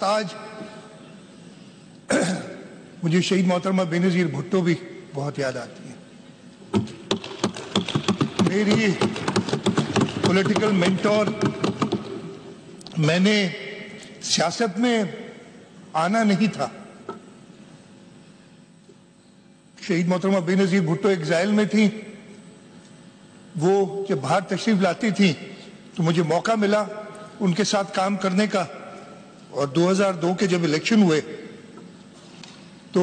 साथ आज मुझे शहीद मोहतरमा बेनज़ीर भुट्टो भी बहुत याद आती है। मेरी पॉलिटिकल मेंटोर। मैंने सियासत में आना नहीं था। शहीद मोहतरमा बेनज़ीर भुट्टो एग्जाइल में थी। वो जब बाहर तशरीफ लाती थी तो मुझे मौका मिला उनके साथ काम करने का। और 2002 के जब इलेक्शन हुए तो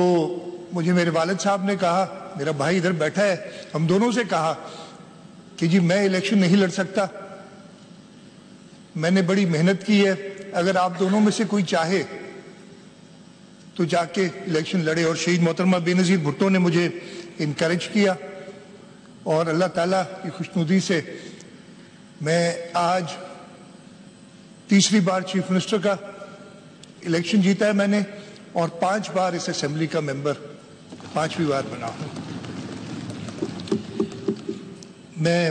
मुझे मेरे वालिद साहब ने कहा, मेरा भाई इधर बैठा है, हम दोनों से कहा कि जी मैं इलेक्शन नहीं लड़ सकता, मैंने बड़ी मेहनत की है, अगर आप दोनों में से कोई चाहे तो जाके इलेक्शन लड़े। और शहीद मोहतरमा बेनज़ीर भुट्टो ने मुझे इनकरेज किया और अल्लाह ताला की खुशनुदी से मैं आज तीसरी बार चीफ मिनिस्टर का इलेक्शन जीता है मैंने और 5 बार इस असेंबली का मेंबर 5वीं बार बना हूं। मैं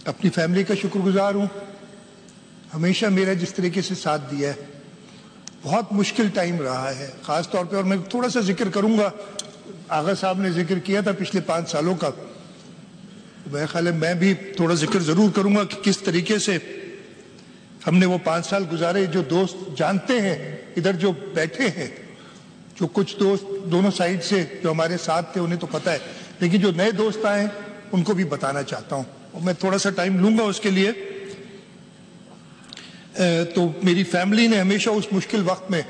अपनी फैमिली का शुक्रगुजार हूं, हमेशा मेरा जिस तरीके से साथ दिया है। बहुत मुश्किल टाइम रहा है खास तौर पे, और मैं थोड़ा सा जिक्र करूंगा, आगा साहब ने जिक्र किया था पिछले 5 सालों का, मेरे ख्याल है मैं भी थोड़ा जिक्र जरूर करूंगा कि किस तरीके से हमने वो 5 साल गुजारे। जो दोस्त जानते हैं इधर जो बैठे हैं, जो कुछ दोस्त दोनों साइड से जो हमारे साथ थे उन्हें तो पता है, लेकिन जो नए दोस्त आए उनको भी बताना चाहता हूं और मैं थोड़ा सा टाइम लूंगा उसके लिए। तो मेरी फैमिली ने हमेशा उस मुश्किल वक्त में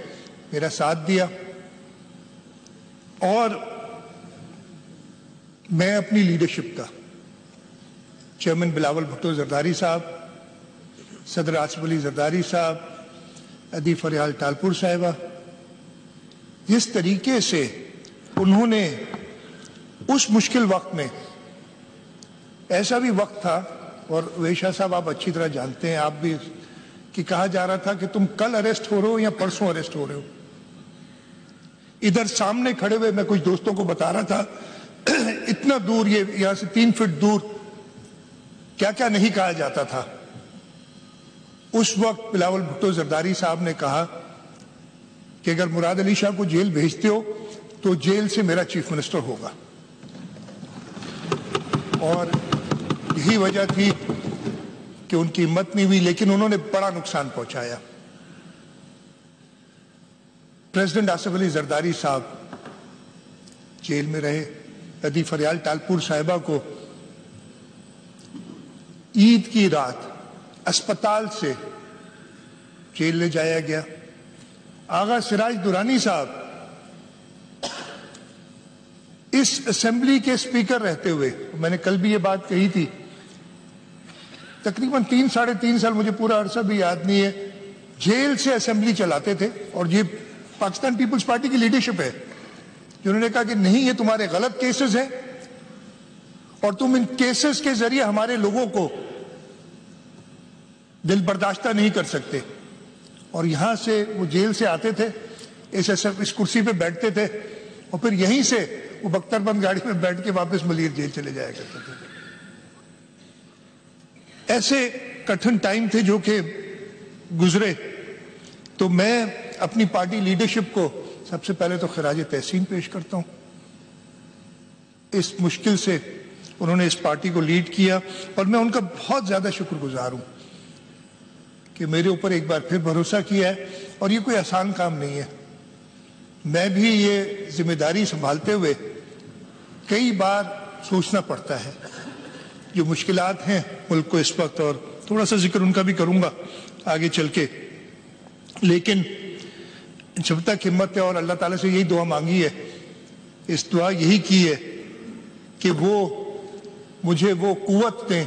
मेरा साथ दिया और मैं अपनी लीडरशिप का चेयरमैन बिलावल भुट्टो जरदारी साहब, सदर आसिफ अली जरदारी साहब, अदी फरियाल टालपुर साहिबा, जिस तरीके से उन्होंने उस मुश्किल वक्त में, ऐसा भी वक्त था और वेशा साहब आप अच्छी तरह जानते हैं, आप भी, कि कहा जा रहा था कि तुम कल अरेस्ट हो रहे हो या परसों अरेस्ट हो रहे हो। इधर सामने खड़े हुए मैं कुछ दोस्तों को बता रहा था इतना दूर, ये यहां से 3 फीट दूर क्या क्या नहीं कहा जाता था। उस वक्त बिलावल भुट्टो जरदारी साहब ने कहा कि अगर मुराद अली शाह को जेल भेजते हो तो जेल से मेरा चीफ मिनिस्टर होगा। और यही वजह थी कि उनकी हिम्मत नहीं हुई, लेकिन उन्होंने बड़ा नुकसान पहुंचाया। प्रेसिडेंट आसिफ अली जरदारी साहब जेल में रहे। अदी फरियाल टालपुर साहिबा को ईद की रात अस्पताल से जेल ले जाया गया। आगा सिराज दुरानी साहब इस असेंबली के स्पीकर रहते हुए, मैंने कल भी ये बात कही थी, तकरीबन 3 साढ़े 3 साल, मुझे पूरा अरसा भी याद नहीं है, जेल से असेंबली चलाते थे। और ये पाकिस्तान पीपल्स पार्टी की लीडरशिप है जिन्होंने कहा कि नहीं, ये तुम्हारे गलत केसेस हैं और तुम इन केसेस के जरिए हमारे लोगों को दिल बर्दाश्त नहीं कर सकते। और यहां से वो जेल से आते थे, इस कुर्सी पे बैठते थे और फिर यहीं से वो बख्तरबंद गाड़ी में बैठ के वापस मलीर जेल चले जाया करते थे। ऐसे कठिन टाइम थे जो कि गुजरे। तो मैं अपनी पार्टी लीडरशिप को सबसे पहले तो खिराज तहसीन पेश करता हूं। इस मुश्किल से उन्होंने इस पार्टी को लीड किया और मैं उनका बहुत ज्यादा शुक्रगुजार हूं कि मेरे ऊपर एक बार फिर भरोसा किया है। और ये कोई आसान काम नहीं है। मैं भी ये जिम्मेदारी संभालते हुए कई बार सोचना पड़ता है जो मुश्किलात हैं मुल्क को इस वक्त, और थोड़ा सा जिक्र उनका भी करूंगा आगे चल के। लेकिन जब तक हिम्मत है, और अल्लाह ताला से यही दुआ मांगी है, इस दुआ यही की है कि वो मुझे वो कुव्वत दें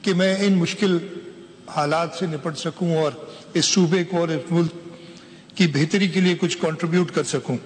कि मैं इन मुश्किल हालात से निपट सकूं और इस सूबे को और इस मुल्क की बेहतरी के लिए कुछ कंट्रीब्यूट कर सकूं।